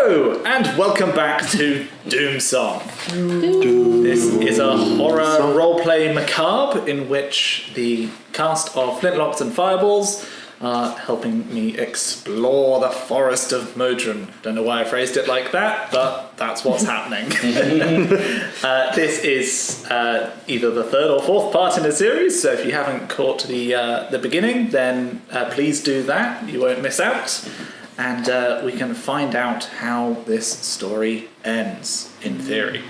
Hello, and welcome back to Doomsong. This is a horror roleplay macabre in which the cast of Flintlocks and Fireballs are helping me explore the Forest of Modren. Don't know why I phrased it like that, but that's what's happening. This is either the third or fourth part in a series, so if you haven't caught the beginning, then please do that. You won't miss out. And we can find out how this story ends, in theory.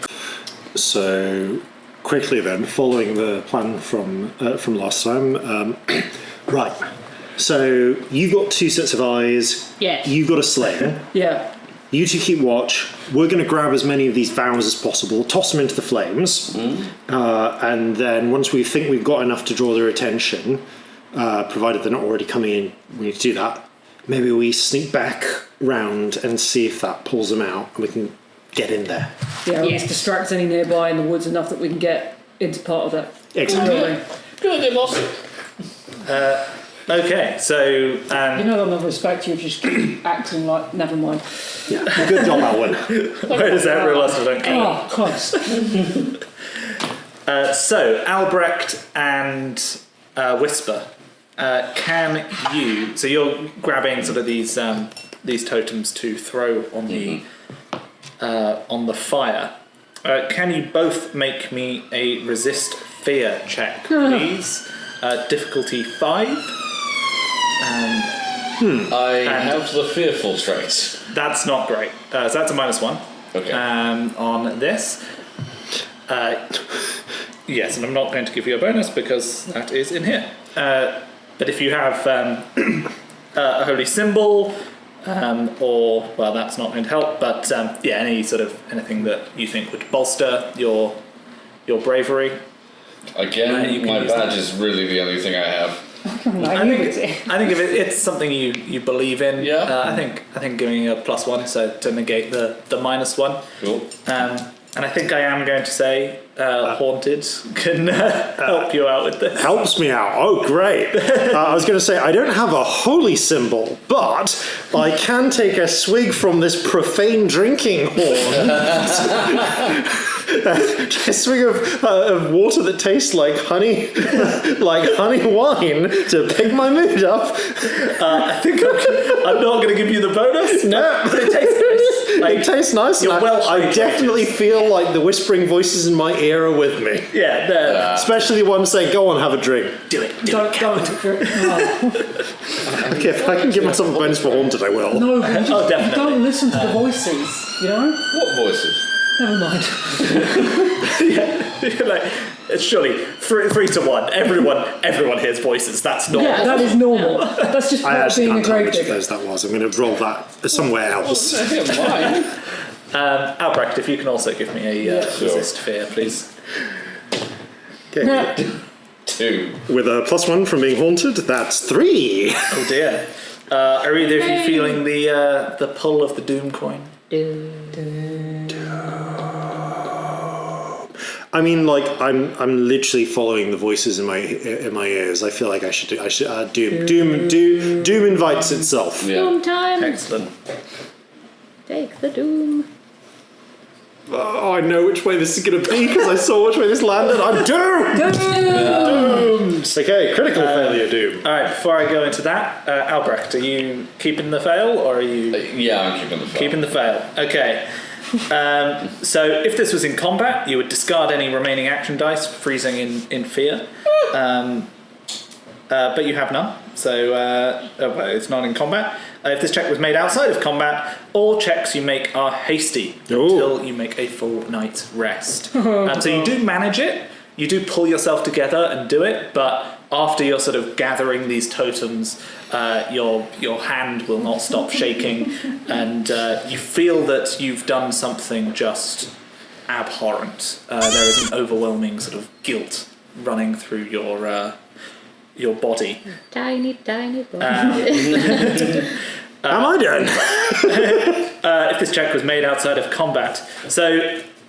So, quickly then, following the plan from last time, right. So, you've got two sets of eyes. Yes. You've got a sling. Yeah. You two keep watch. We're going to grab as many of these vows as possible, toss them into the flames, and then once we think we've got enough to draw their attention, provided they're not already coming in, we need to do that. Maybe we sneak back round and see if that pulls them out and we can get in there. Yeah, or just distract any nearby in the woods enough that we can get into part of that. Exactly. Good idea, boss. Okay, so... You know I'm not respect you if you just keep acting like, never mind. Yeah, good job, Alwyn. Where does that realise I don't come? Oh, Christ. So, Albrecht and Whisper, can you... So you're grabbing sort of these totems to throw on the fire. Can you both make me a resist fear check, please? Difficulty 5. I have the fearful trait. That's not great. So that's a -1. Okay. On this. Yes, and I'm not going to give you a bonus because that is in here. But if you have a holy symbol, or well, that's not going to help. But anything that you think would bolster your bravery. Again, my badge is really the only thing I have. I think if it's something you believe in, Yeah. I think giving you a +1 so to negate the -1. Cool. And I think I am going to say Haunted can help you out with this. Helps me out. Oh, great. I was going to say, I don't have a holy symbol, but I can take a swig from this profane drinking horn. A swig of water that tastes like honey wine to pick my mood up. I think I'm not going to give you the bonus. No, but it tastes nice. It tastes nice. You're I definitely feel like the whispering voices in my ear are with me. Yeah, Especially the ones saying, "Go on, have a drink." do it. Don't. Okay, if I can give myself a bonus for haunted, I will. No, but Oh, definitely. don't listen to the voices, you know? What voices? Never mind. It's surely 3 to 1. Everyone hears voices. That's normal. Yeah, that is normal. That's just I part of actually being a can't tell grave which of digger. those that was. I'm going to roll that somewhere else. Mine. Albrecht, if you can also give me a resist fear, please. Okay. 2. With a +1 from being haunted, that's 3. Oh dear. Are either of you feeling the pull of the doom coin? I mean, like I'm literally following the voices in my ears. I feel like I should doom invites itself. Yeah. Doom time. Excellent. Take the doom. Oh, I know which way this is going to be because I saw which way this landed. I'm doomed. Doomed. Okay, critical failure doom. All right. Before I go into that, Albrecht, are you keeping the fail or are you Yeah, I'm keeping the fail. keeping the fail? Okay. So if this was in combat, you would discard any remaining action dice, freezing in fear. But you have none, so it's not in combat. If this check was made outside of combat, all checks you make are hasty until you make a full night's rest. So you do manage it, you do pull yourself together and do it, but after you're sort of gathering these totems, your hand will not stop shaking, and you feel that you've done something just abhorrent. There is an overwhelming sort of guilt running through your body. Tiny boy. Am I done? If this check was made outside of combat. So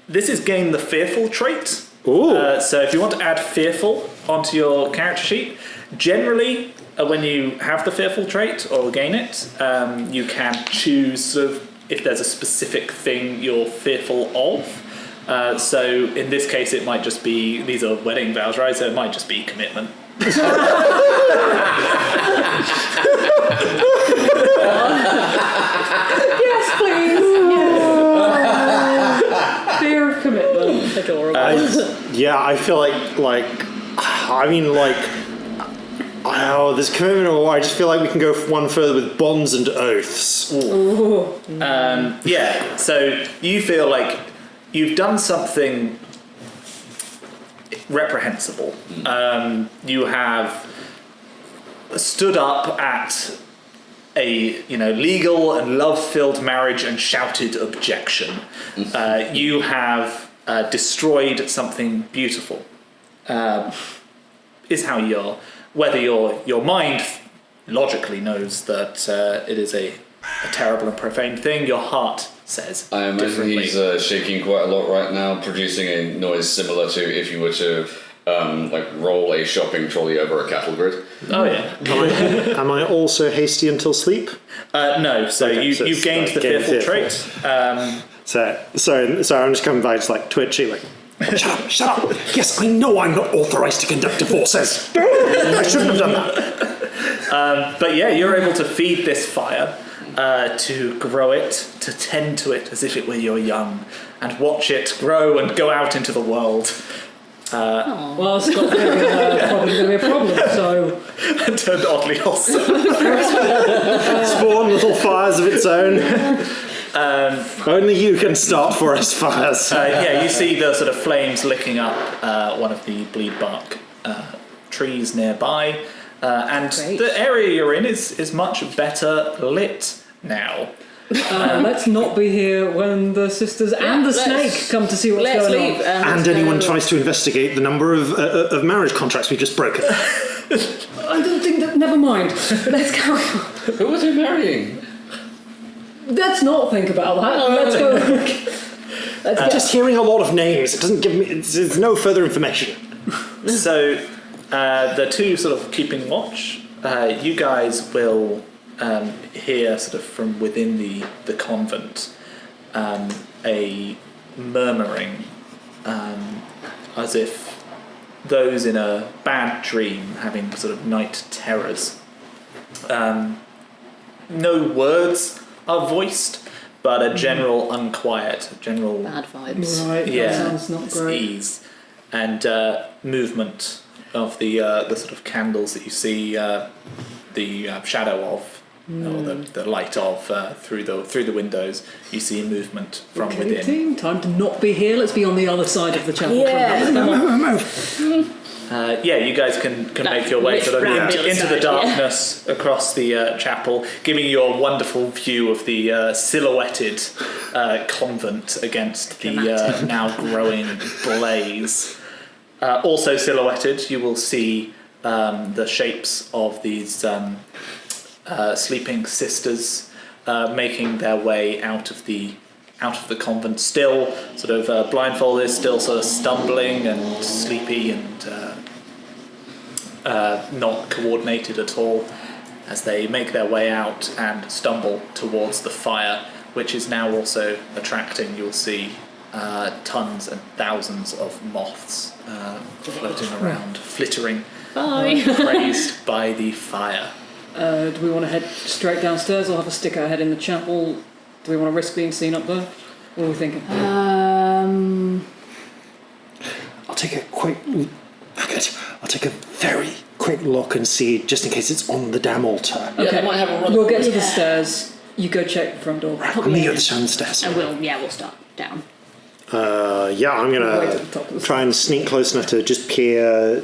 this is gain the fearful trait. Ooh. So if you want to add fearful onto your character sheet, generally when you have the fearful trait or gain it, you can choose sort of if there's a specific thing you're fearful of. So in this case, it might just be, these are wedding vows, right? So it might just be commitment. Yes, please. Yeah. Fear of commitment. Adorable. I feel there's commitment, or I just feel like we can go one further with bonds and oaths. So you feel like you've done something reprehensible. You have stood up at a legal and love-filled marriage and shouted objection. You have destroyed something beautiful. Is how whether your mind logically knows that it is a terrible and profane thing, your heart says I imagine differently. he's shaking quite a lot right now, producing a noise similar to if you were to roll a shopping trolley over a cattle grid. Oh yeah. Am I also hasty until sleep? No. So Okay, you've gained the fearful trait. So I'm just coming by, just like twitchy, like, shut up! Yes, I know I'm not authorized to conduct divorces. I shouldn't have done that. But yeah, you're able to feed this fire, to grow it, to tend to it as if it were your young, and watch it grow and go out into the world. Well, Scott's probably going to be a problem, so... And turned oddly hostile. Spawn little fires of its own. Only you can start forest fires. You see the sort of flames licking up one of the bleed bark trees nearby, and Great. the area you're in is much better lit now. Let's not be here when the sisters and the snake come to see what's going on. And anyone tries to investigate the number of marriage contracts we've just broken. I don't think that... Never mind. Let's carry on. Who was he marrying? Let's not think about that. Let's go. Let's get... Just hearing a lot of names, it doesn't give me... There's no further information. So the two sort of keeping watch, you guys will hear sort of from within the convent a murmuring, as if those in a bad dream having sort of night terrors. No words are voiced, but a general unquiet, general Bad vibes. Right, that sounds not great. ease, and movement of the sort of candles that you see the shadow of, or the light of through the windows. You see movement from Okay, within. team, time to not be here. Let's be on the other side of the chapel. Yeah. You guys can make your way sort of into the side, darkness across the chapel, giving you a wonderful view of the silhouetted convent against the now growing blaze. Also silhouetted, you will see the shapes of these sleeping sisters making their way out of the convent, still sort of blindfolded, still sort of stumbling and sleepy and not coordinated at all, as they make their way out and stumble towards the fire, which is now also attracting, you'll see, tons and thousands of moths floating around, flittering, praised by the fire. Do we want to head straight downstairs or have a stick our head in the chapel? Do we want to risk being seen up there? What are we thinking? I'll take a very quick look and see, just in case it's on the damn altar. Yeah, they might have a run. We'll get to the stairs. You go check the front door. I'll meet you at the downstairs. And we'll start down. I'm Wait at gonna the top of the try and sneak close enough to just peer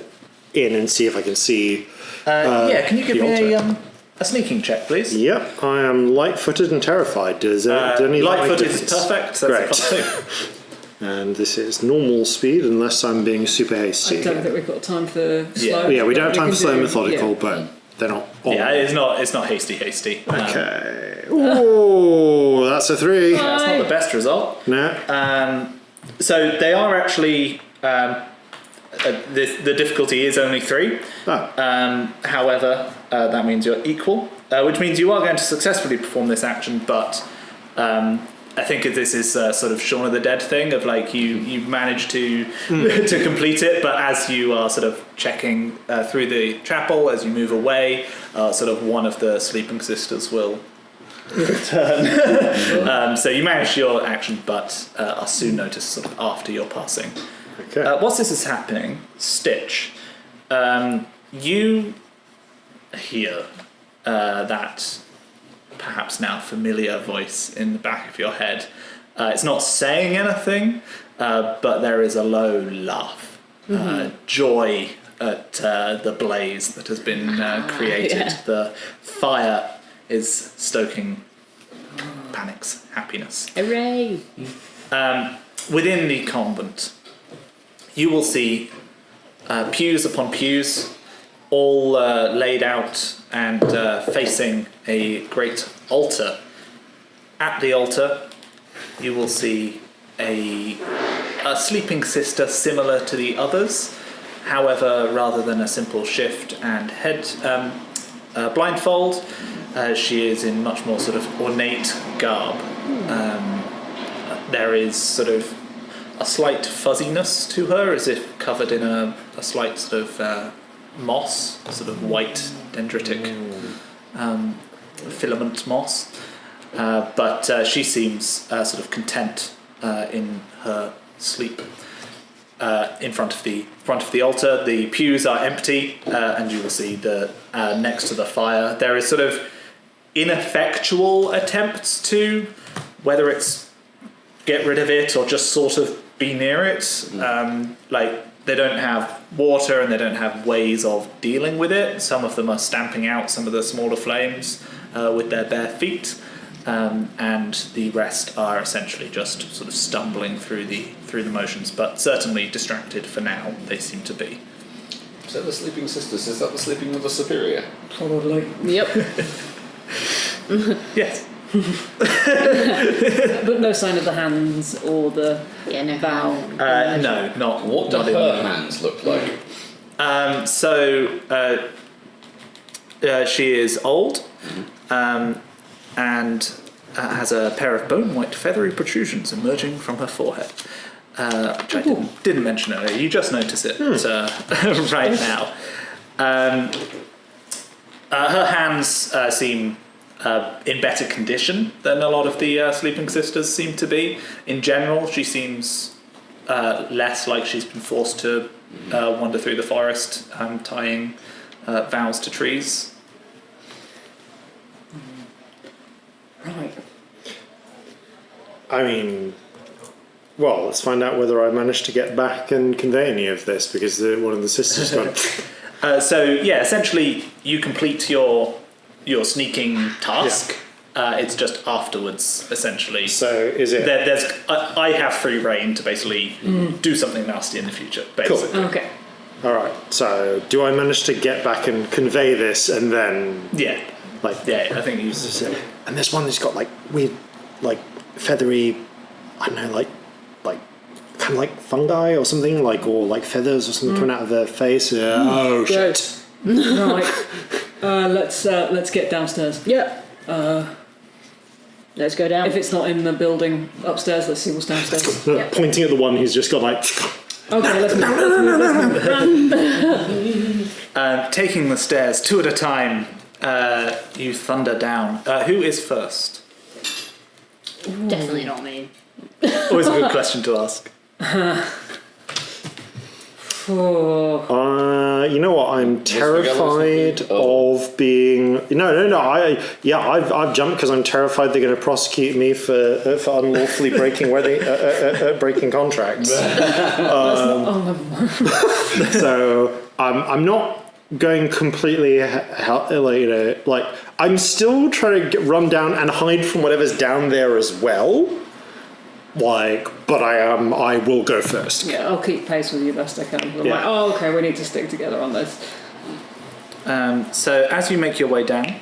in and see if I can see. Can you give the me altar. a sneaking check, please? Yep, I am light-footed and terrified. Does any light-footed is perfect. So Great. that's a +2. And this is normal speed, unless I'm being super hasty. I don't think we've got time for slow. Yeah, we don't have time for slow and can do- methodical, yeah. but they're not on. Yeah, it's not hasty. Okay. Ooh, that's a 3. That's not the best result. No. So they are actually. The difficulty is only 3. However, that means you're equal, which means you are going to successfully perform this action, but I think this is sort of Shaun of the Dead thing of like you manage to to complete it, but as you are sort of checking through the chapel as you move away, sort of one of the sleeping sisters will return. So you manage your action, but are soon noticed sort of after you're passing. Okay. Whilst this is happening, Stitch, you hear that perhaps now familiar voice in the back of your head. It's not saying anything, but there is a low laugh, joy at the blaze that has been created. Yeah. The fire is stoking panics, happiness. Hooray! Within the convent, you will see pews upon pews, all laid out and facing a great altar. At the altar, you will see a sleeping sister similar to the others. However, rather than a simple shift and head blindfold, she is in much more sort of ornate garb. There is sort of a slight fuzziness to her, as if covered in a slight sort of moss, sort of white dendritic filament moss. But she seems sort of content in her sleep. In front of the altar, the pews are empty, and you will see that next to the fire there is sort of ineffectual attempts to, whether it's get rid of it or just sort of be near it. Like they don't have water and they don't have ways of dealing with it. Some of them are stamping out some of the smaller flames with their bare feet. And the rest are essentially just sort of stumbling through the motions, but certainly distracted for now. They seem to be. Is that the Sleeping Sisters? Is that the Sleeping Mother Superior? Probably. Yep. Yes. But no sign of the hands or the Yeah, no. vow. No, not. What do not in her the- hands look like? She is old, and has a pair of bone white feathery protrusions emerging from her forehead, which I didn't mention earlier. You just notice it right now. Her hands seem in better condition than a lot of the sleeping sisters seem to be. In general, she seems less like she's been forced to wander through the forest, tying vows to trees. Right. I mean, well, let's find out whether I managed to get back and convey any of this, because one of the sisters gone. So yeah, essentially you complete your sneaking task. It's just afterwards, essentially. So is it? I have free reign to basically do something nasty in the future. Basically. Okay. All right. So do I manage to get back and convey this, and then Yeah, I think you. And this one has got like weird, like feathery, I don't know, like kind of like fungi or something, like, or like feathers or something coming out of their face. Oh Good. shit! Right. Let's get downstairs. Yeah. Let's go down. If it's not in the building upstairs, let's see what's downstairs. Yeah. Pointing at the one who's just got like. Okay, let's move. Taking the stairs two at a time, you thunder down. Who is first? Definitely not me. Always a good question to ask. Oh, You know what? I'm terrified Oh. of being. No. I've jumped because I'm terrified they're going to prosecute me for unlawfully breaking breaking contracts. So I'm not going completely. I'm still trying to run down and hide from whatever's down there as well. But I will go first. yeah, I'll keep pace with you best I can. I'm Yeah. like, oh, okay, we need to stick together on this. So as you make your way down,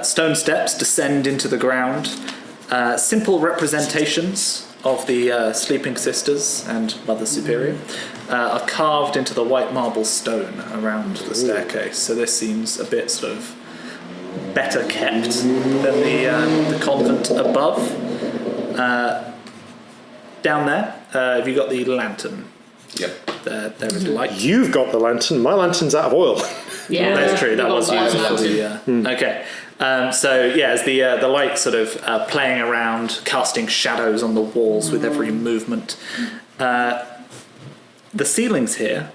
stone steps descend into the ground. Simple representations of the sleeping sisters and Mother Superior are carved into the white marble stone around the staircase. So this seems a bit sort of better kept than the convent above. Down there, have you got the lantern? Yep. There is light. You've got the lantern. My lantern's out of oil. Yeah, That's true. That was used for lantern. the. Okay. So yeah, as the light sort of playing around, casting shadows on the walls with every movement. The ceilings here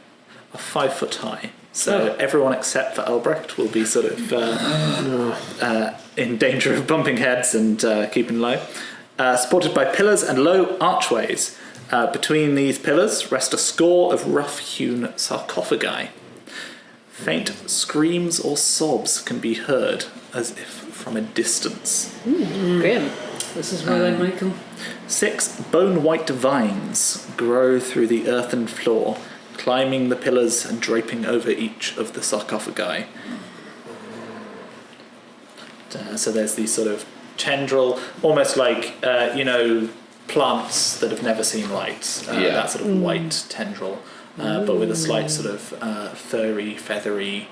are 5 foot high, so everyone except for Albrecht will be sort of in danger of bumping heads and keeping low. Supported by pillars and low archways. Between these pillars rest a score of rough-hewn sarcophagi. Faint screams or sobs can be heard as if from a distance. grim. This is where they make them. 6 bone-white vines grow through the earthen floor, climbing the pillars and draping over each of the sarcophagi. So there's these sort of tendril, almost like, plants that have never seen light. That sort of white tendril, but with a slight sort of furry, feathery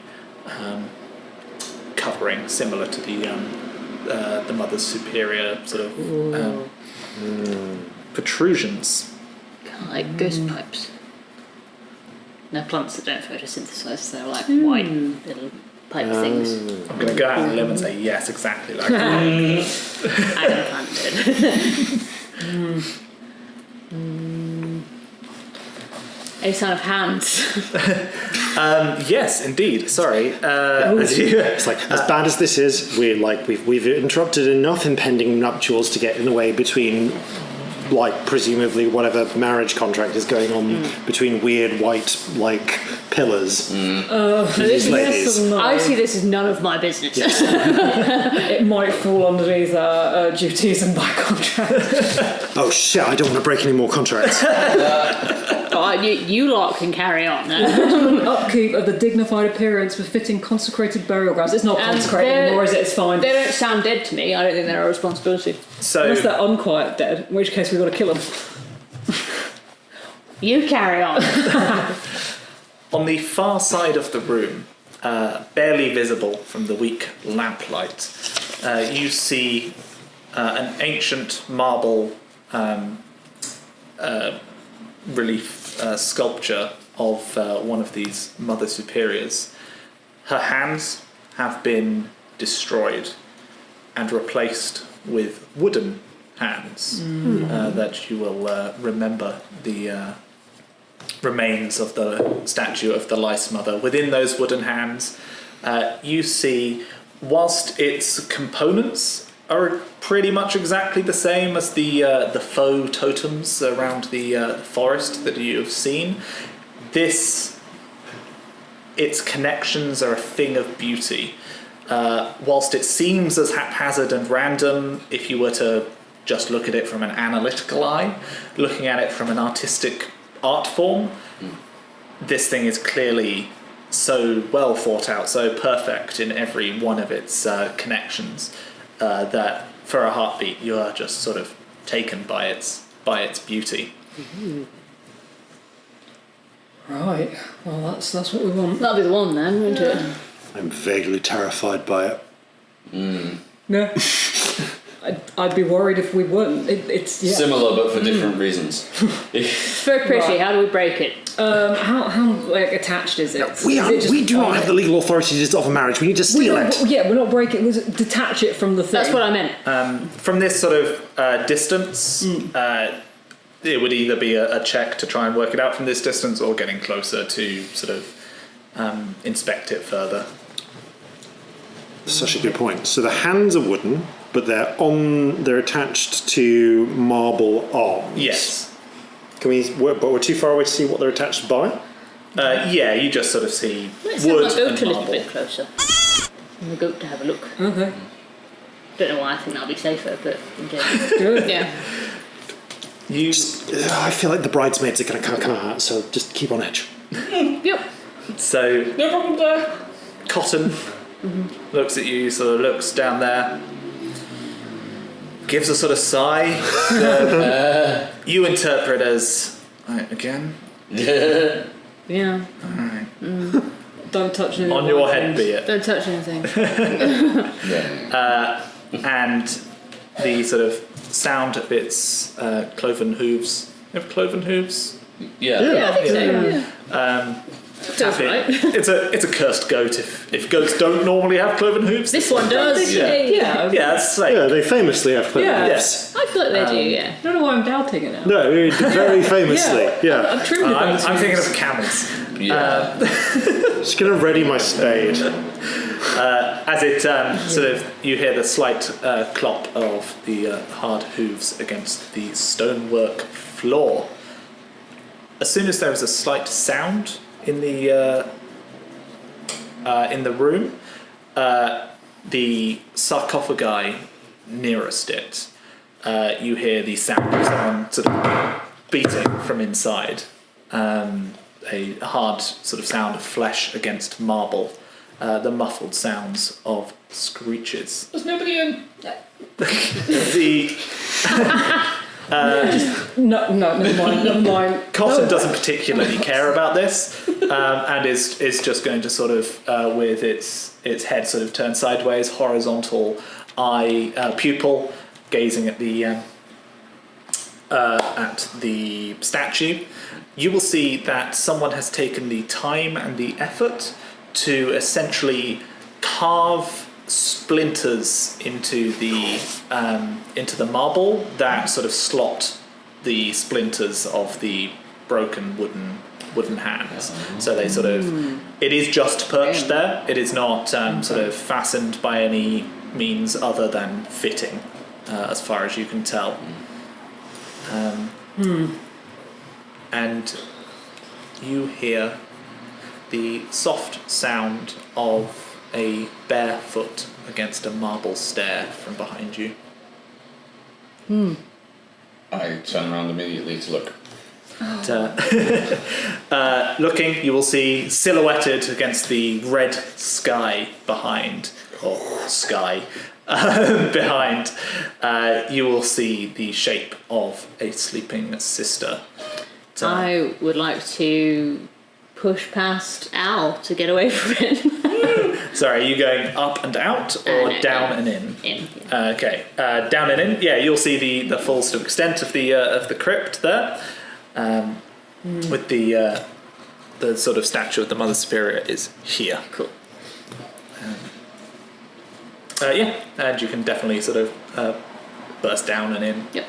covering, similar to the Mother's Superior sort of protrusions. Kind of like ghost pipes. They're plants that don't photosynthesize, they're like white little pipe things. I'm going to go out on a limb and say yes, exactly like that. Adam planted. Any sign of hands? Yes, indeed. Sorry. It's like, as bad as this is, we've interrupted enough impending nuptials to get in the way between, like, presumably whatever marriage contract is going on between weird white, like, pillars. These ladies. Yes and no. I see this as none of my business. It might fall underneath our duties and by contract. Oh shit! I don't want to break any more contracts. You lot can carry on. Upkeep of the dignified appearance befitting consecrated burial grounds. It's not consecrated anymore, is it? It's fine. They don't sound dead to me. I don't think they're a responsibility. So Unless they're unquiet dead, in which case we've got to kill them. You carry on. on the far side of the room, barely visible from the weak lamplight, you see an ancient marble relief sculpture of one of these Mother Superiors. Her hands have been destroyed and replaced with wooden hands that you will remember the remains of the statue of the Lice Mother. Within those wooden hands, you see, whilst its components are pretty much exactly the same as the faux totems around the forest that you have seen, its connections are a thing of beauty. Whilst it seems as haphazard and random, if you were to just look at it from an analytical eye, looking at it from an artistic art form, this thing is clearly so well thought out, so perfect in every one of its connections, that for a heartbeat you are just sort of taken by its beauty. Right. Well, that's what we want. That'll be the one then, won't it? I'm vaguely terrified by it. No. I'd be worried if we weren't. It's Similar but for different reasons. It's very pretty. Right. How do we break it? How like attached is it? We Is it do not have the legal authority to dissolve a marriage. We need to steal it. Yeah, we're not breaking. We'll detach it from the thing. That's what I meant. From this sort of distance, it would either be a check to try and work it out from this distance, or getting closer to sort of inspect it further. Such a good point. So the hands are wooden, but they're attached to marble arms. Yes. But we're too far away to see what they're attached by. Yeah, you just sort of see Let's have wood my goat and a little marble. bit closer. And the goat to have a look. Okay. Don't know why I think that'll be safer, but okay. Good. Yeah. You I feel like the bridesmaids are going to come out, so just keep on edge. Yep. so No problem there. Cotton looks at you, sort of looks down there, gives a sort of sigh. You interpret as, right, again? Yeah. Alright. Don't touch anything. On your head be it. Don't touch anything. And the sort of sound of its cloven hooves. You have cloven hooves? Yeah. Yeah, I think so. Yeah. Tapping. right. It's a cursed goat if goats don't normally have cloven hooves. This one does. Yeah. Yeah. Yeah, that's the same. Yeah, they famously have cloven Yeah. hooves. Yes. I feel like they do. Yeah. I don't know why I'm doubting it now. No, very famously. Yeah. I've trimmed I'm thinking of camels. Yeah. Just gonna ready my spade. As it sort of, you hear the slight clop of the hard hooves against the stonework floor. As soon as there is a slight sound in the room, the sarcophagi nearest it, you hear the sound of someone sort of beating from inside. A hard sort of sound of flesh against marble. The muffled sounds of screeches. There's nobody in. The No, never mind. Cotton doesn't particularly care about this, and is just going to sort of, with its head sort of turned sideways, horizontal eye pupil, gazing at the statue. You will see that someone has taken the time and the effort to essentially carve splinters into the marble that sort of slot the splinters of the broken wooden hands. So they sort of, it is just perched there. It is not sort of fastened by any means other than fitting, as far as you can tell. And you hear the soft sound of a bare foot against a marble stair from behind you. I turn around immediately to look. Looking, you will see silhouetted against the red sky behind, or sky behind, you will see the shape of a sleeping sister. I would like to push past Al to get away from it. Sorry, are you going up and out or No, down and in? In. Okay, down and in. Yeah, you'll see the full sort of extent of the crypt there, with the sort of statue of the Mother Superior is here. Cool. Yeah, and you can definitely sort of burst down and in. Yep.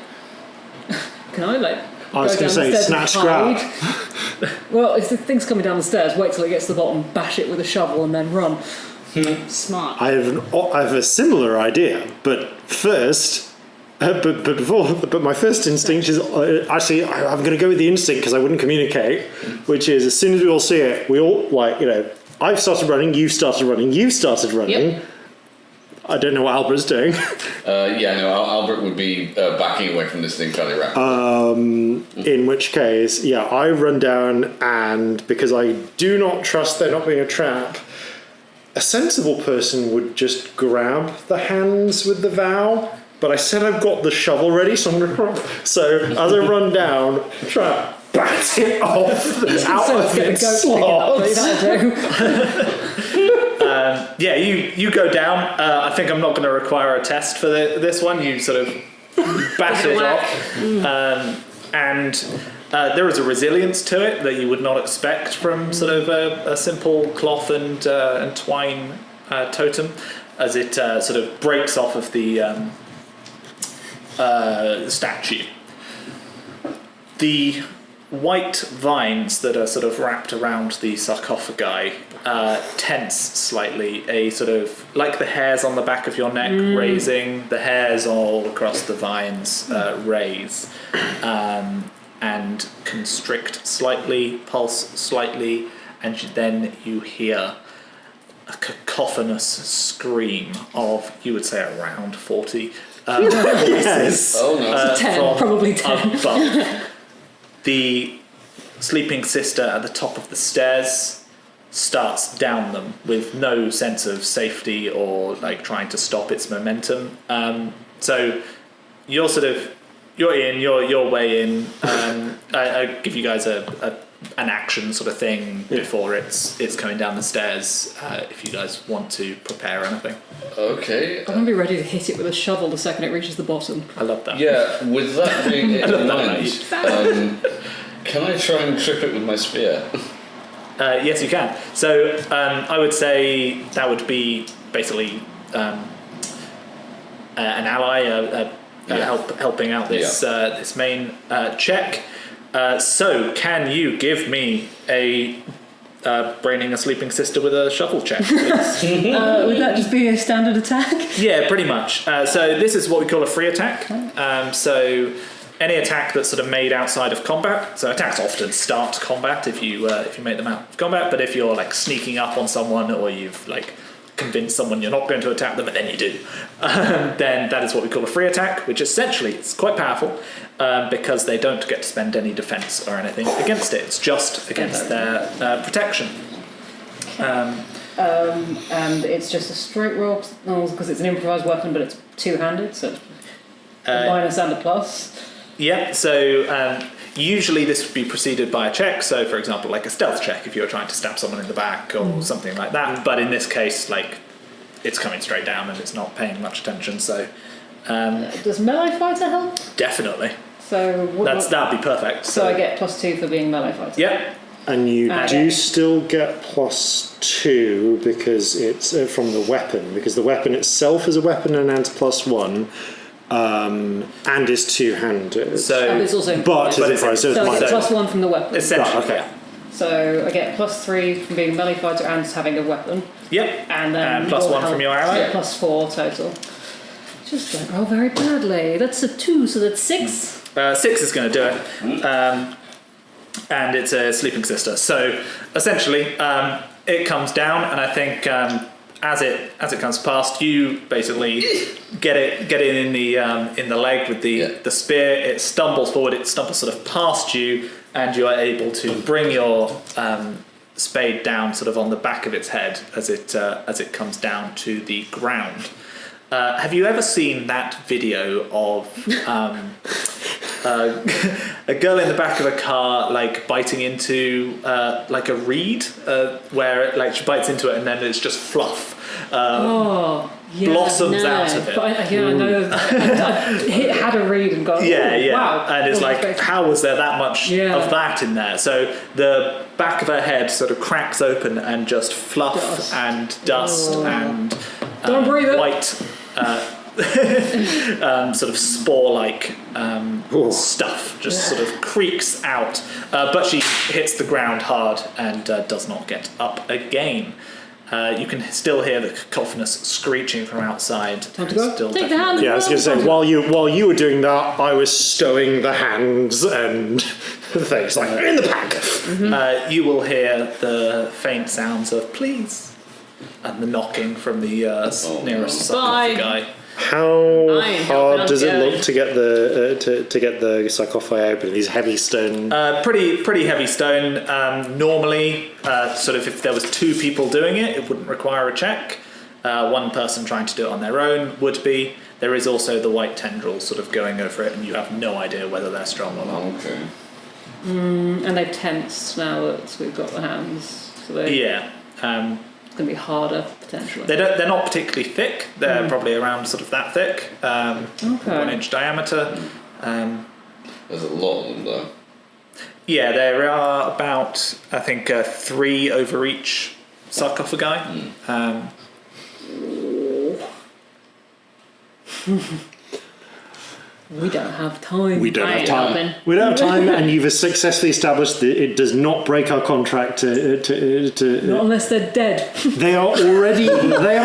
Can I like? I was go going to down the say, stairs snatch and grab. hide? Well, if the thing's coming down the stairs, wait till it gets to the bottom, bash it with a shovel, and then run. Smart. I have a similar idea, but first, but my first instinct is actually I'm going to go with the instinct because I wouldn't communicate, which is as soon as we all see it, we all I've started running, you've started running, you've started running. Yep. I don't know what Albert's doing. Albert would be backing away from this thing fairly rapidly. In which case, yeah, I run down, and because I do not trust there not being a trap, a sensible person would just grab the hands with the vow. But I said I've got the shovel ready, so I'm going to. So as I run down, try to bat it off out of its slot. Yeah, you go down. I think I'm not going to require a test for this one. You sort of bat it off, and there is a resilience to it that you would not expect from sort of a simple cloth and twine totem, as it sort of breaks off of the statue. The white vines that are sort of wrapped around the sarcophagi tense slightly, a sort of like the hairs on the back of your neck raising, the hairs all across the vines raise and constrict slightly, pulse slightly, and then you hear a cacophonous scream of, you would say, around 40 voices. Oh no. 10, probably 10. Above. The sleeping sister at the top of the stairs starts down them with no sense of safety or like trying to stop its momentum. So you're sort of you're way in. I give you guys a an action sort of thing before it's coming down the stairs. If you guys want to prepare anything, Okay. I'm gonna be ready to hit it with a shovel the second it reaches the bottom. I love that. Yeah, with that being in love mind, can I try and trip it with my spear? Yes, you can. So I would say that would be basically an ally, helping out this main check. So, can you give me a braining a sleeping sister with a shovel check, please? Would that just be a standard attack? Yeah, pretty much. So this is what we call a free attack. So any attack that's sort of made outside of combat. So attacks often start combat if you make them out of combat. But if you're like sneaking up on someone, or you've like convinced someone you're not going to attack them and then you do, then that is what we call a free attack, which essentially is quite powerful because they don't get to spend any defense or anything against it. It's just against their protection. And it's just a straight roll because it's an improvised weapon, but it's two-handed, so a minus and a plus. Yeah, so usually this would be preceded by a check. So, for example, like a stealth check if you're trying to stab someone in the back or something like that. But in this case, like, it's coming straight down and it's not paying much attention. So, Does melee fighter help? definitely. So That'd be perfect. So I get +2 for being melee fighter. Yep. And you do still get +2 because it's from the weapon, because the weapon itself is a weapon and adds +1. And is two-handed. So, And it's also but so it's I get minus. +1 from the weapon. essentially, Right, okay. yeah. So I get +3 from being melee fighter and having a weapon, Yep. and then plus more 1 from your ally. Yeah, +4 total. Just don't roll very badly. That's a 2, so that's 6. 6 is going to do it. And it's a sleeping sister. So essentially, it comes down, and I think as it comes past, you basically get it in the leg with the spear. It stumbles forward. It stumbles sort of past you, and you are able to bring your spade down sort of on the back of its head as it comes down to the ground. Have you ever seen that video of a girl in the back of a car like biting into like a reed, where it, like she bites into it and then it's just fluff blossoms out of it? But I know. I've had a read and gone. Yeah. Wow. And it's like, Unexpected. how was there that much of that in there? So the back of her head sort of cracks open and just fluff and dust and Don't breathe it. white sort of spore-like stuff just sort of creaks out, but she hits the ground hard and does not get up again. You can still hear the cacophonous screeching from outside. Time to go. Still Take the hand. Yeah, I was going to say, while you were doing that, I was stowing the hands and things like in the pack. You will hear the faint sounds of please and the knocking from the nearest sarcophagi. How I hard am does it going. look to get the sarcophagi open? These heavy stone. Pretty heavy stone. Normally, sort of if there was 2 people doing it, it wouldn't require a check. One person trying to do it on their own would be. There is also the white tendrils sort of going over it, and you have no idea whether they're strong or not. Okay. And they've tensed now that we've got the hands. So Yeah. it's going to be harder potentially. They're not particularly thick. They're probably around sort of that thick, 1 inch diameter. There's a lot of them though. Yeah, there are about, I think, 3 over each sarcophagi. We don't have time. We don't I have ain't time. helping. We don't have time, and you've successfully established that it does not break our contract Not unless they're dead. They are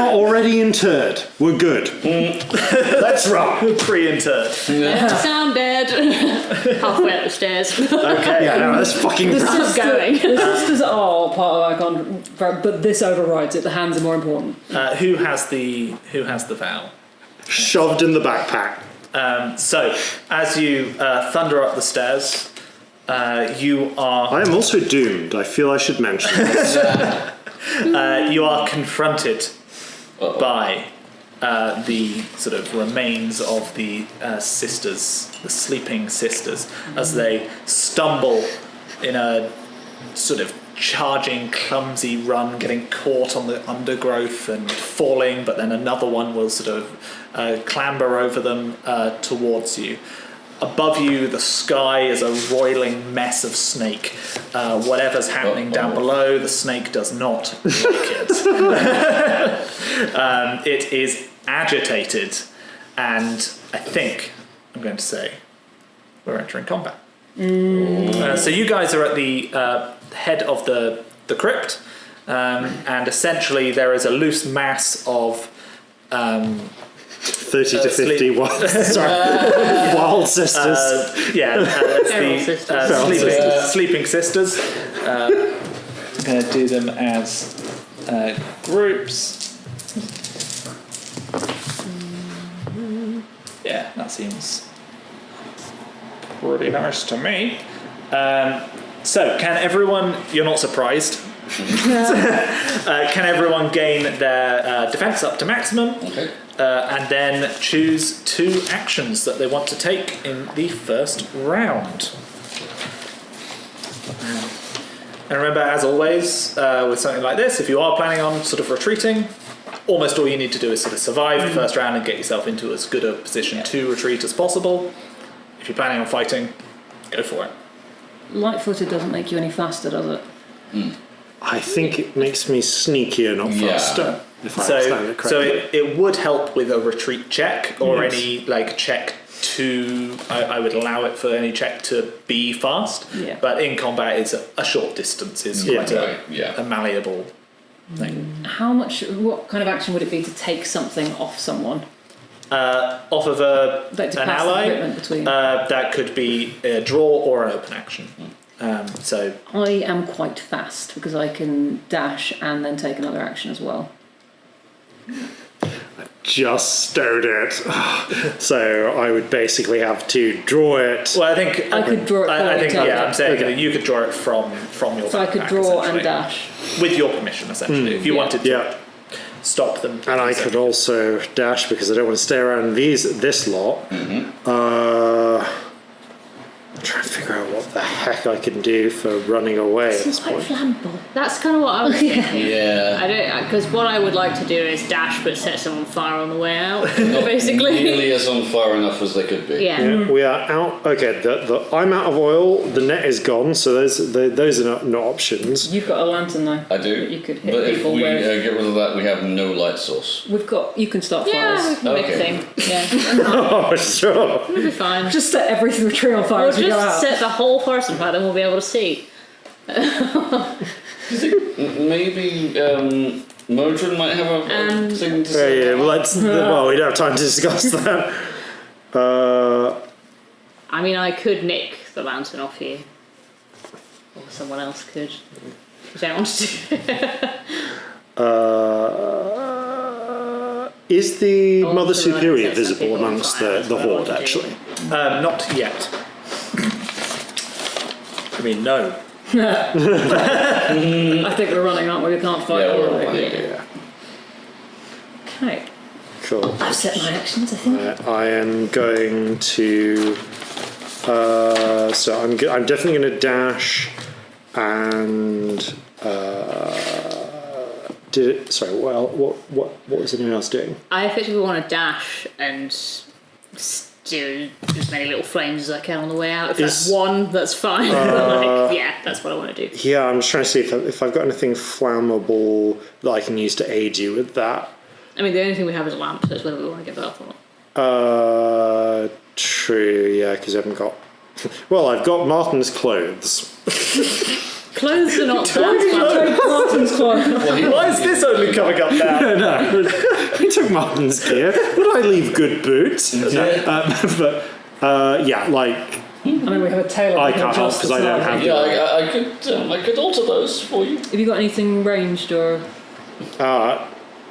already interred. We're good. Let's roll. Pre-interred. Sound dead. Halfway up the stairs. Okay. Yeah, no, let's fucking. Keep going. The sisters are part of our contract, but this overrides it. The hands are more important. Who has the vow? Shoved in the backpack. So, as you thunder up the stairs, you are I am also doomed. I feel I should mention this. you are confronted by the sort of remains of the sisters, the sleeping sisters, as they stumble in a sort of charging, clumsy run, getting caught on the undergrowth and falling, but then another one will sort of clamber over them towards you. Above you, the sky is a roiling mess of snake. Whatever's happening down below, the snake does not like it. It is agitated, and I think I'm going to say we're entering combat. So you guys are at the head of the crypt, and essentially there is a loose mass of 30 to 50 wild sisters. Sleeping sisters. I'm going to do them as groups. Yeah, that seems pretty nice to me. So, can everyone... You're not surprised. Can everyone gain their defense up to maximum? Okay. And then choose 2 actions that they want to take in the first round. And remember, as always, with something like this, if you are planning on sort of retreating, almost all you need to do is sort of survive the first round and get yourself into as good a position to retreat as possible. If you're planning on fighting, go for it. Light-footed doesn't make you any faster, does it? I think it makes me sneakier, not faster. If I understand it so correctly. it would help with a retreat check or any check to. I would allow it for any check to be fast. Yeah. But in combat, it's a short distance is quite a malleable thing. What kind of action would it be to take something off someone? Off of Like to an pass the ally, equipment between. that could be a draw or an open action. So I am quite fast because I can dash and then take another action as well. Just stowed it. So I would basically have to draw it. well, I think I could draw it. I think forward, I'm saying Okay. that you could draw it from your. So I could backpack, draw and essentially. dash. With your permission, essentially, if you wanted to Yeah. stop them. And I could also dash because I don't want to stay around this lot. I'm trying to figure out what the heck I can do for running away at this It's quite point. flammable. That's kind of what I was thinking. Yeah. I don't, because what I would like to do is dash but set someone on fire on the way out, Not basically. nearly as on fire enough as they could be. Yeah. Yeah, we are out. Okay, I'm out of oil. The net is gone, so those are not options. You've got a lantern though. I do. That you could hit But if people we with. get rid of that, we have no light source. We've got. You can start Yeah, we fires. can make a Okay. thing. Yeah. Oh, sure. It'll be fine. Just set every tree on fire Or as we go just out. set the whole forest on fire, then we'll be able to see. Maybe Modren might have a thing to Yeah, say. yeah. Well, we don't have time to discuss that. I mean, I could nick the lantern off you. Or someone else could. If they want to do it. Is the Oh, Mother so Superior like set some visible people on amongst fire, the that's what I horde, want to do. actually? Not yet. I mean, no. I think we're running, aren't we? We can't fight. Yeah, we're all right. running. Yeah. Okay. Cool. I've set my actions, I think. I am going to. So I'm definitely going to dash and. What was anyone else doing? I effectively want to dash and do as many little flames as I can on the way out. If that's one, that's fine. That's what I want to do. Yeah, I'm just trying to see if I've got anything flammable that I can use to aid you with that. I mean, the only thing we have is a lamp, so it's whether we want to give that up or not. True, yeah, because I haven't got. Well, I've got Martin's clothes. Clothes are not that Why is this only coming up now? No, he took Martin's gear. Would I leave good boots? But yeah, like I mean, we have a tailor. I can't help because I don't have. Yeah, I could alter those for you. Have you got anything ranged or?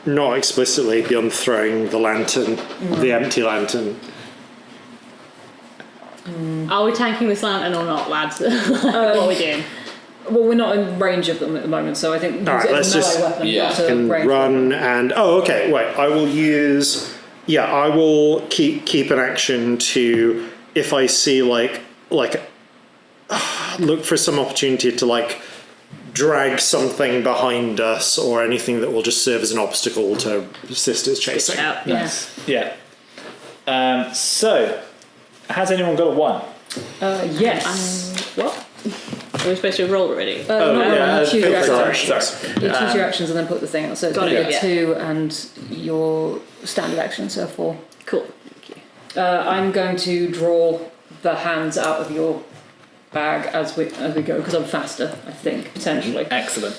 Not explicitly beyond throwing the lantern, the empty lantern. Are we tanking this lantern or not, lads? What are we doing? Well, we're not in range of them at the moment, so I think use right, it let's as a just- melee weapon, yeah. not a And ranged run weapon. and okay, wait. I will use. Yeah, I will keep an action to if I see like look for some opportunity to drag something behind us or anything that will just serve as an obstacle to sisters chasing. Out, Nice. Yeah. So, has anyone got a 1? Yes. What? Are we supposed to roll already? You choose your sorry. actions. You choose your actions and then put the thing out. So it's Got going to it, be yeah. 2 and your standard action, so 4. Cool. Thank you. I'm going to draw the hands out of your bag as we go because I'm faster, I think, potentially. Excellent.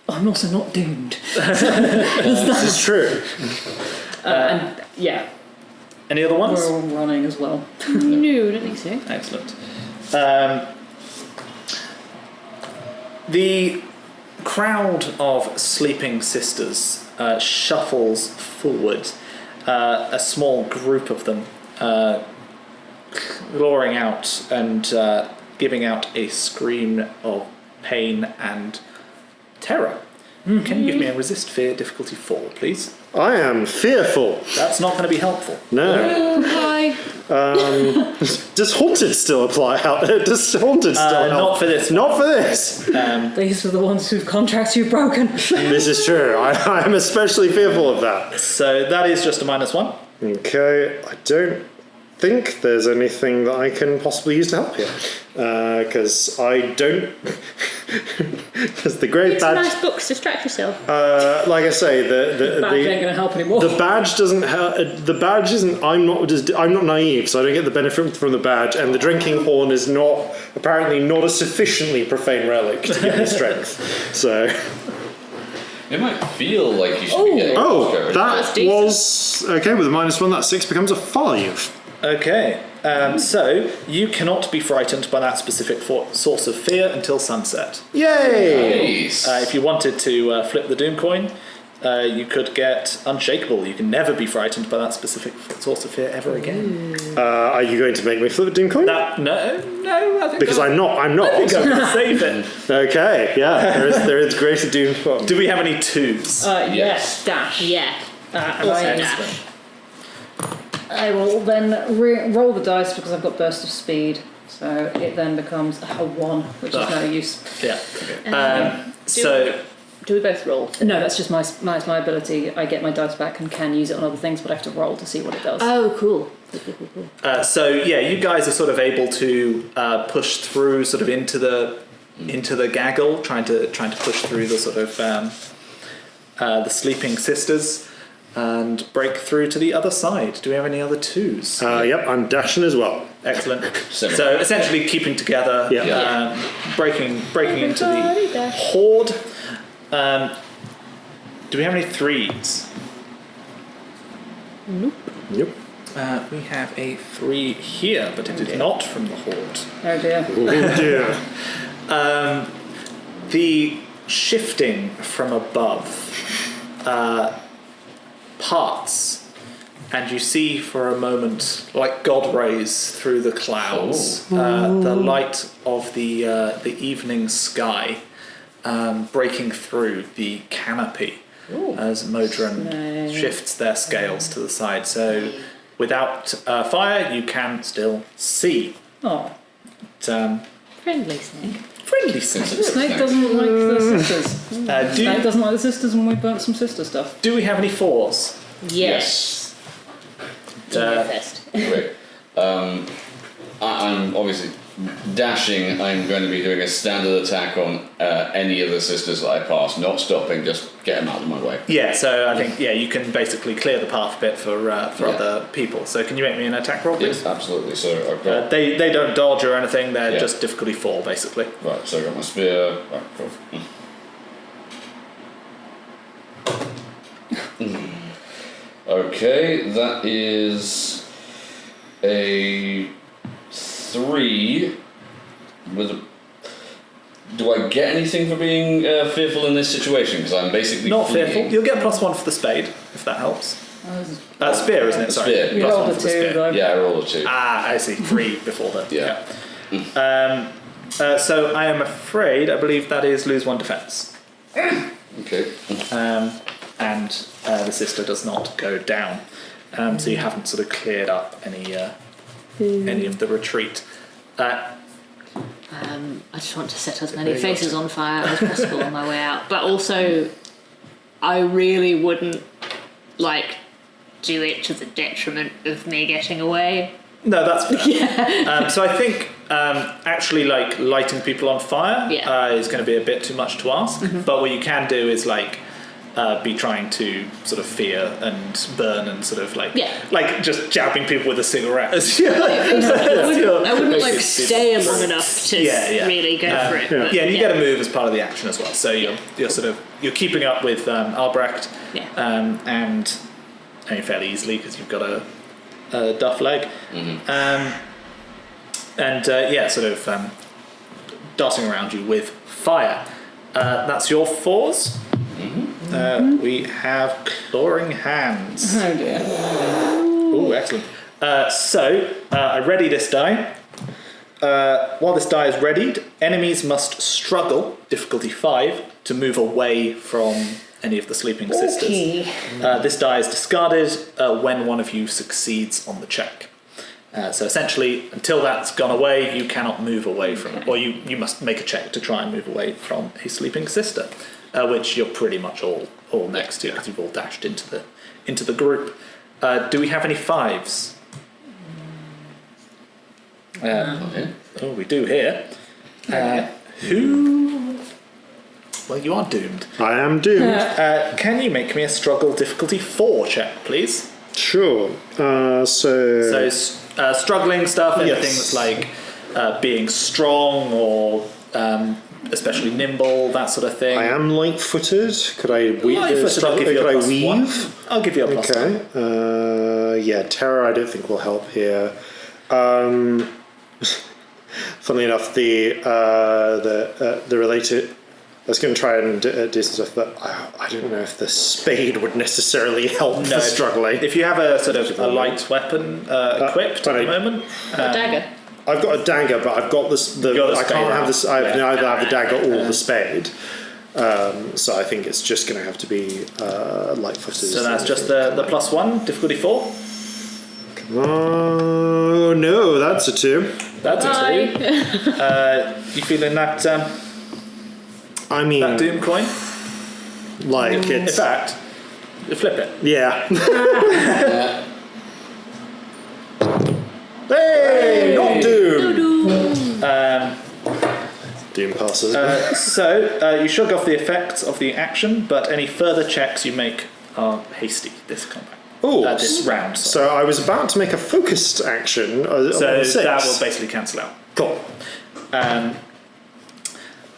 I'm also not doomed. This is true. And yeah, Any other ones? we're all running as well. No, I don't think so. Excellent. The crowd of sleeping sisters shuffles forward. A small group of them glorying out and giving out a scream of pain and terror. Can you give me a resist fear difficulty 4, please? I am fearful. That's not going to be helpful. No. Hi. Does haunted still apply? Does haunted still help? Not for this. Not for this. These are the ones whose contracts you've broken. This is true. I am especially fearful of that. So that is just a -1. Okay, I don't think there's anything that I can possibly use to help here. Because I don't... Because the great It's some badge... nice books, distract yourself. like I say, the Badge ain't going to help anymore. The badge doesn't help. The badge isn't. I'm not naive, so I don't get the benefit from the badge. And the drinking horn is apparently not a sufficiently profane relic to give me strength. So. It might feel like you should be getting Oh, covered. that decent. was okay with a -1. That 6 becomes a 5. Okay. So you cannot be frightened by that specific source of fear until sunset. Yay! Nice. If you wanted to flip the Doom coin, you could get Unshakable. You can never be frightened by that specific source of fear ever again. Are you going to make me flip the Doom coin? No, I think Because I'm not. I'm going to save it. Okay, yeah. There is greater Doom. Do we have any 2s? Yes, dash. Yeah. I dash. I will then roll the dice because I've got burst of speed. So it then becomes a 1, which is no use. Yeah. So Do we both roll? No, that's just my ability. I get my dice back and can use it on other things, but I have to roll to see what it does. Oh, cool. so yeah, you guys are sort of able to push through sort of into the gaggle, trying to push through the sort of the sleeping sisters and break through to the other side. Do we have any other 2s? Yep, I'm dashing as well. Excellent. Similar. So essentially keeping together, Yeah. breaking into the horde. Do we have any 3s? Nope. We have a 3 here, but it is not from the horde. Oh dear. Oh dear. The shifting from above parts, and you see for a moment, like God rays through the clouds, the light of the evening sky breaking through the canopy as Modren shifts their scales to the side. So without fire, you can still see. Oh. Friendly snake. Friendly sisters. Snake doesn't like the sisters. Snake doesn't like the sisters, and we burnt some sister stuff. Do we have any 4s? Yes. First. Great. I'm obviously dashing. I'm going to be doing a standard attack on any of the sisters that I pass, not stopping, just get them out of my way. Yeah, so I think you can basically clear the path a bit for other people. So can you make me an attack roll, please? Yes, absolutely. So I've got They don't dodge or anything. They're Yeah. just difficulty 4, basically. right. So I got my spear. Right, cool. Okay, that is a 3 with a... Do I get anything for being fearful in this situation? Because I'm basically Not fleeing. fearful. You'll get +1 for the spade, if that helps. Spear, isn't it? Sorry. Spear. You +1 rolled a for the 2 spear. though. Yeah, I rolled a 2. Ah, I see. 3 before that. Yeah. So I am afraid, I believe that is lose 1 defense. Okay. And the sister does not go down. So you haven't sort of cleared up any of the retreat. I just want to set as many faces on fire as possible on my way out. But also, I really wouldn't do it to the detriment of me getting away. No, that's fair. So I think actually lighting people on fire is going to be a bit too much to ask. But what you can do is be trying to sort of fear and burn and sort of just jabbing people with a cigarette. I wouldn't stay long enough to really go for it. But, and you get a move as part of the action as well. So you're keeping up with Albrecht, and fairly easily because you've got a duff leg, darting around you with fire. That's your 4s. We have clawing hands. Oh dear. Ooh, excellent. I ready this die. While this die is readied, enemies must struggle, difficulty 5, to move away from any of the sleeping sisters. This die is discarded when one of you succeeds on the check. So essentially, until that's gone away, you cannot move away from it, or you must make a check to try and move away from a sleeping sister, which you're pretty much all next to because you've all dashed into the group. Do we have any 5s? Oh, we do here. Who? Well, you are doomed. I am doomed. Can you make me a struggle difficulty 4 check, please? Sure. So struggling stuff, anything that's being strong or especially nimble, that sort of thing. I am light-footed. Could I weave? I'll give you a plus one. Okay. Terror I don't think will help here. Funnily enough, the related. I was going to try and do some stuff, but I don't know if the spade would necessarily help for struggling. If you have a sort of a light weapon equipped at the moment, a dagger. I've got a dagger, but I've got this. I can't have this. I either have the dagger or the spade. So I think it's just going to have to be light-footed. So that's just the plus 1 difficulty 4. Oh no, that's a 2. That's a 2. You feeling that? I mean, that doom coin. It's. In fact, you flip it. Yeah. Hey, not doom. Doom passes. You shrug off the effects of the action, but any further checks you make are hasty this combat. This round. So I was about to make a focused action. So that will basically cancel out. Cool.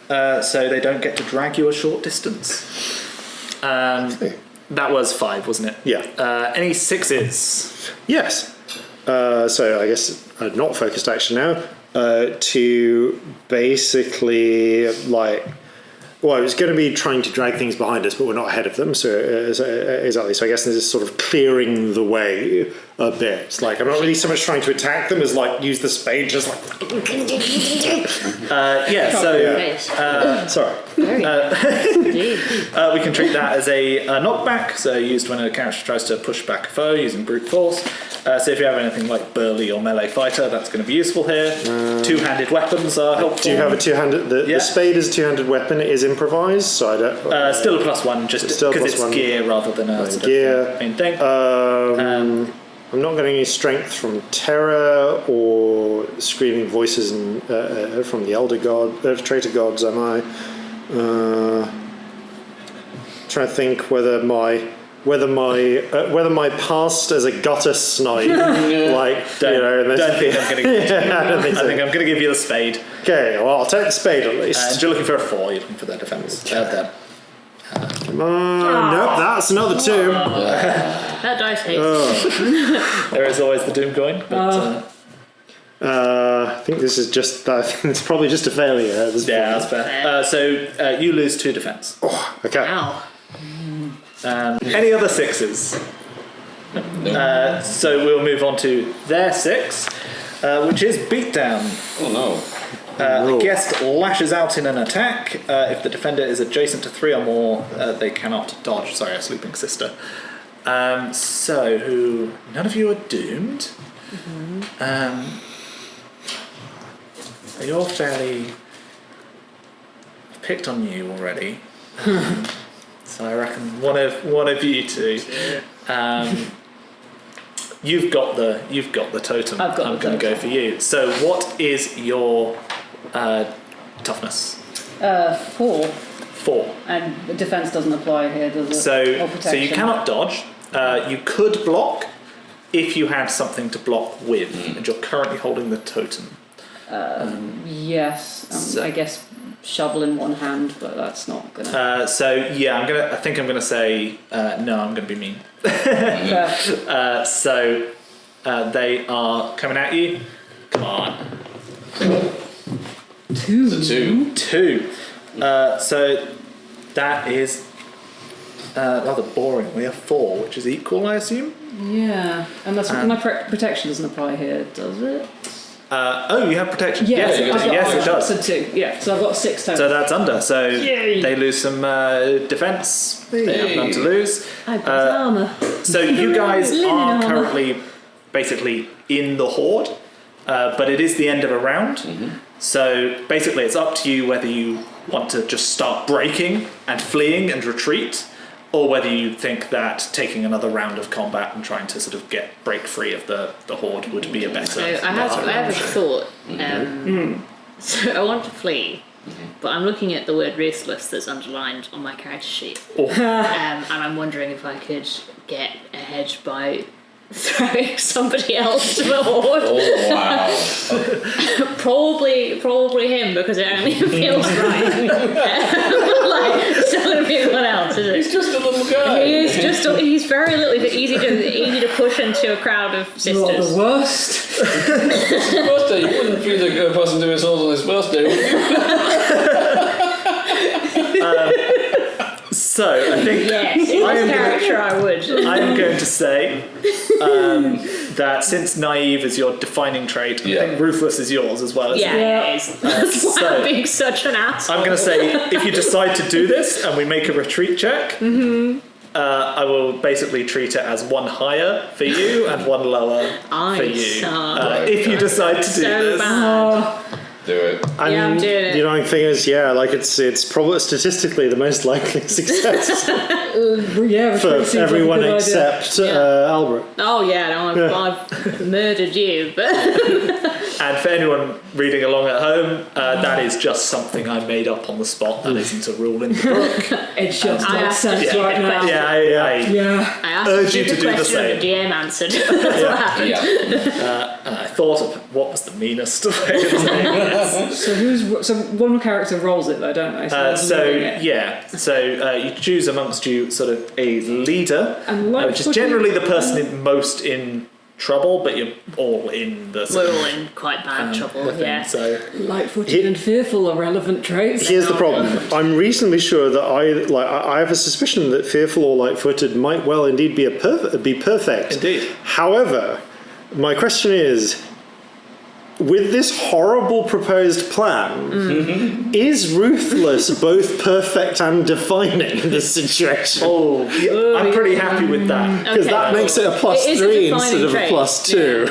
So they don't get to drag you a short distance. That was 5, wasn't it? Yeah. Any 6s? Yes. So I guess a not focused action now. To basically well, it's going to be trying to drag things behind us, but we're not ahead of them. So exactly. So I guess this is sort of clearing the way a bit. I'm not really so much trying to attack them as use the spade, just sorry. We can treat that as a knockback. So used when a character tries to push back a foe using brute force. So if you have anything like burly or melee fighter, that's going to be useful here. Two-handed weapons are helpful. Do you have a two-handed? The spade is a two-handed weapon. It is improvised, so I don't. Still a plus 1, just because it's gear rather than a gear main thing. I'm not getting any strength from terror or screaming voices from the elder god, traitor gods. Am I? Trying to think whether my past as a gutter snipe, don't think I'm going to give you. I think I'm going to give you the spade. Okay, well I'll take the spade at least. And you're looking for a 4. You're looking for their defense. Come on, nope, that's another 2. That dice hates. There is always the doom coin. But, I think this is just. It's probably just a failure. At this point. That's fair. So you lose 2 defense. Oh, okay. Ow. Any other 6s? No. So we'll move on to their 6, which is beatdown. Oh no. The guest lashes out in an attack. If the defender is adjacent to 3 or more, they cannot dodge. Sorry, a sleeping sister. So none of you are doomed. You're fairly picked on you already. So I reckon one of you two. You've got the totem. I've got I'm the going to go totem. for you. So what is your toughness? 4. 4. And the defense doesn't apply here, does it? So Or you protection. cannot dodge. You could block if you had something to block with, and you're currently holding the totem. Yes. I guess shovel in one hand, but that's not gonna. So yeah, I think I'm gonna say no. I'm gonna be mean. Fair. So they are coming at you. Come on. 2. It's a 2. 2. So that is rather boring. We have 4, which is equal, I assume. Yeah, and that's my protection doesn't apply here, does it? You have protection. Yeah, Yes, so I've got- yes, it does. So 2. Yeah, so I've got 6 total. So that's under. So Yay. they lose some defense. They have none to lose. I've got armor. So you guys Linen are armor. currently basically in the horde, but it is the end of a round. So basically it's up to you whether you want to just start breaking and fleeing and retreat, or whether you think that taking another round of combat and trying to sort of break free of the horde would be a better. So I have a thought. So I want to flee, but I'm looking at the word ruthless that's underlined on my character sheet, and I'm wondering if I could get ahead by throwing somebody else to the horde. Oh wow! Probably him, because it only feels right. Like, it's not going to be anyone else, is He's it? just a little guy. He's very little. He's easy to push into a crowd of Not sisters. the worst. Birthday, you wouldn't be the person doing assault on his birthday, would you? So I think Yes, in I this am character I would. I am going to say that since naive is your defining trait, I think ruthless is yours as well. Isn't it? Yeah, it is. That's why so- I'm being such an asshole. I'm going to say if you decide to do this and we make a retreat check, I will basically treat it as 1 higher for you and 1 lower for you. suck. If you decide to do So this. bad. Do it. Yeah, I'm doing it. The annoying thing is, like it's probably statistically the most likely success Yeah, for retreat seems like a everyone good idea. except Albert. Oh yeah, no, I've murdered you, but And for anyone reading along at home, that is just something I made up on the spot. That isn't a rule in the book. It's just I makes asked sense you right the now. question. Yeah, I asked Urge you you to the do the question and the same. GM answered. That's what happened. Yeah. I thought of what was the meanest way of saying it. So one character rolls it though, don't they? So you choose amongst you sort of a leader, And which is generally the person most in trouble, but you're all in the We're all in quite bad trouble. thing, Yeah. So light-footed and fearful are relevant traits. Here's the problem. I'm reasonably sure that I have a suspicion that fearful or light-footed might well indeed be perfect. Indeed. However, my question is, with this horrible proposed plan, is ruthless both perfect and defining the situation? I'm pretty happy with that. Because that makes it a +3 It is a defining instead of trait. a +2.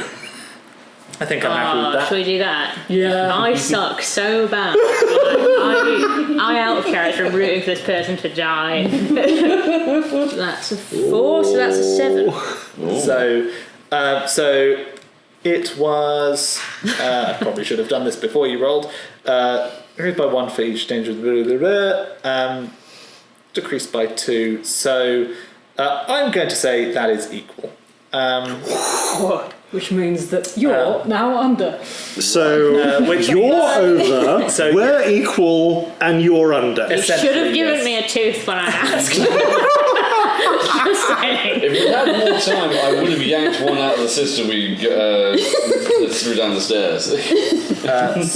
I think I'm happy with that. Should we do that? Yeah. I suck so bad. I out of character am rooting for this person to die. That's a 4, so that's a 7. So it was. I probably should have done this before you rolled. Increased by 1 for each danger. Decreased by 2. So I'm going to say that is equal. Which means that you're now under. So Which you're over, So- we're equal, and you're under. You should have given me a tooth when I asked. Just saying. If we had more time, I would have yanked one out of the system we threw down the stairs.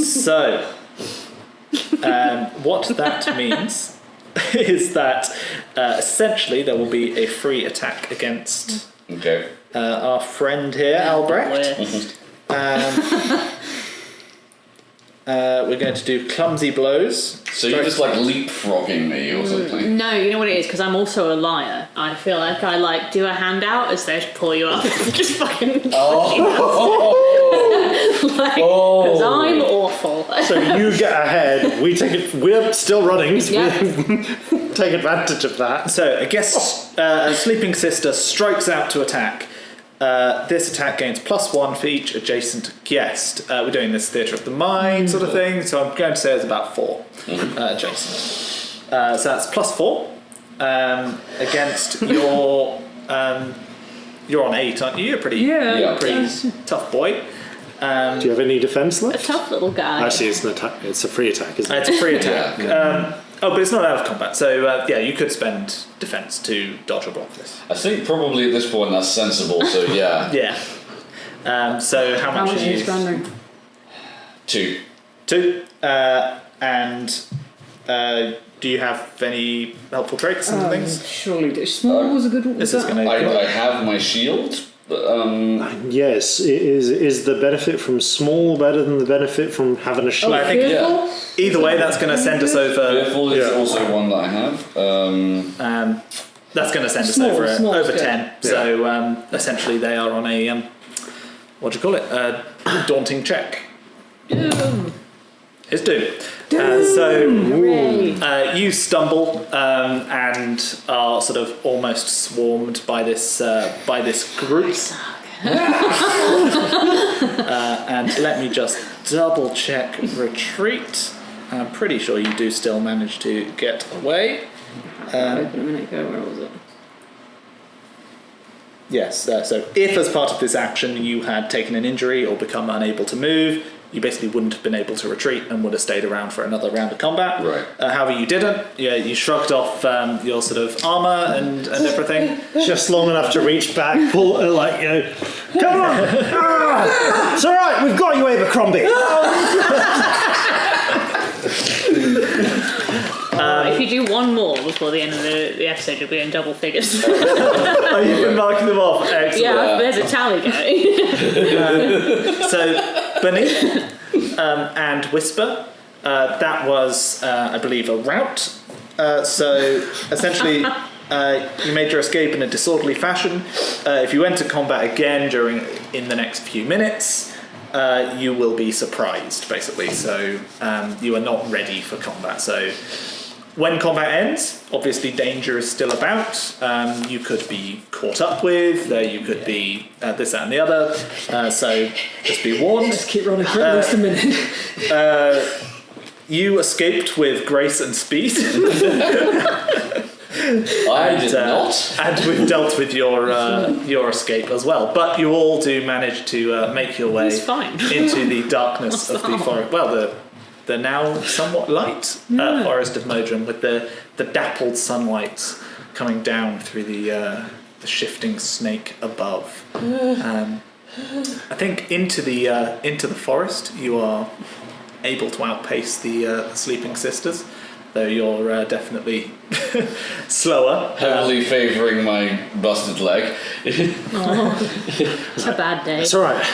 So, what that means is that essentially there will be a free attack against Okay. our friend here, Albrecht. We're going to do clumsy blows. So you're just like leapfrogging me or something? No, you know what it is? Because I'm also a liar. I feel like I do a handout as though to pull you up. Just fucking. Oh. Because I'm awful. So you get ahead. We take it. We're still running. So Yeah. we take advantage of that. So a sleeping sister strikes out to attack. This attack gains +1 for each adjacent guest. We're doing this theatre of the mind sort of thing, so I'm going to say it's about 4 adjacent. So that's +4 against your. You're on 8, aren't you? You're pretty tough boy. Do you have any defense A left? tough little guy. Actually, it's an attack. It's a free attack, isn't it? It's a free attack. Yeah. But it's not out of combat, so you could spend defense to dodge or block this. I think probably at this point that's sensible. So yeah, Yeah. So how much How much is are you you? spending? 2. 2. Do you have any helpful traits and things? Surely. Small was a good one. This is going I to. have my shield. But, Yes. Is the benefit from small better than the benefit from having a shield? I think Fearful? either way, that's going to send us over. Fearful is also one that I have. That's going to send Small, us small over is good. 10. So essentially, they are on a what do you call it? A daunting check. It's Doom. Hooray. You stumble and are sort of almost swarmed by this group. And let me just double check retreat. I'm pretty sure you do still manage to get away. Open a minute ago, where was it? Yes, so if as part of this action you had taken an injury or become unable to move, you basically wouldn't have been able to retreat and would have stayed around for another round of combat. Right. However, you didn't. You shrugged off your sort of armour and everything. Just long enough to reach back, pull, come on! It's all right. We've got you, Abercrombie. If you do one more before the end of the episode, you'll be in double figures. Oh, you've been marking them off. Excellent. Yeah, there's a tally going. So, Bunny and Whisper, that was, I believe, a rout. So, essentially, you made your escape in a disorderly fashion. If you enter combat again in the next few minutes, you will be surprised, basically. So, you are not ready for combat. So, when combat ends, obviously danger is still about. You could be caught up with, you could be this, that and the other. So just be warned. Just keep running for at least a minute. You escaped with grace and speed. I did not. And we've dealt with your escape as well. But you all do manage to make your way It's fine. into the darkness of the forest. Well, the now somewhat light Forest of Modren, with the dappled sunlight coming down through the shifting snake above. I think into the forest you are able to outpace the sleeping sisters, though you're definitely slower. Heavily favouring my busted leg. It's a bad day. It's all right.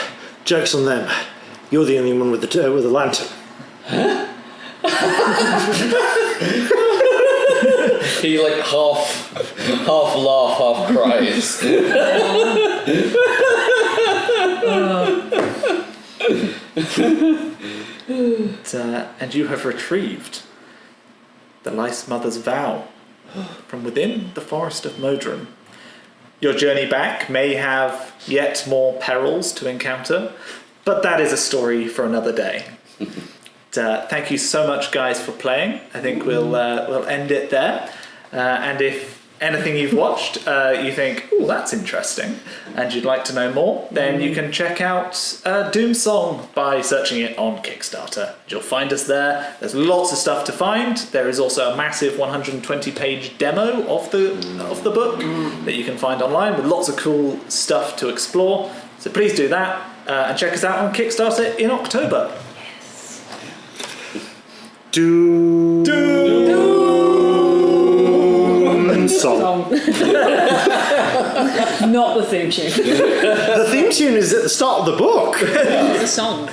Joke's on them. You're the only one with the lantern. He like half laugh, half cries. And you have retrieved the Lice Mother's vow from within the Forest of Modren. Your journey back may have yet more perils to encounter, but that is a story for another day. Thank you so much, guys, for playing. I think we'll end it there. And if anything you've watched you think, oh, that's interesting, and you'd like to know more, then you can check out Doomsong by searching it on Kickstarter. You'll find us there. There's lots of stuff to find. There is also a massive 120-page demo of the book that you can find online with lots of cool stuff to explore. So please do that and check us out on Kickstarter in October. Song. Not the theme tune. The theme tune is at the start of the book. It's a song.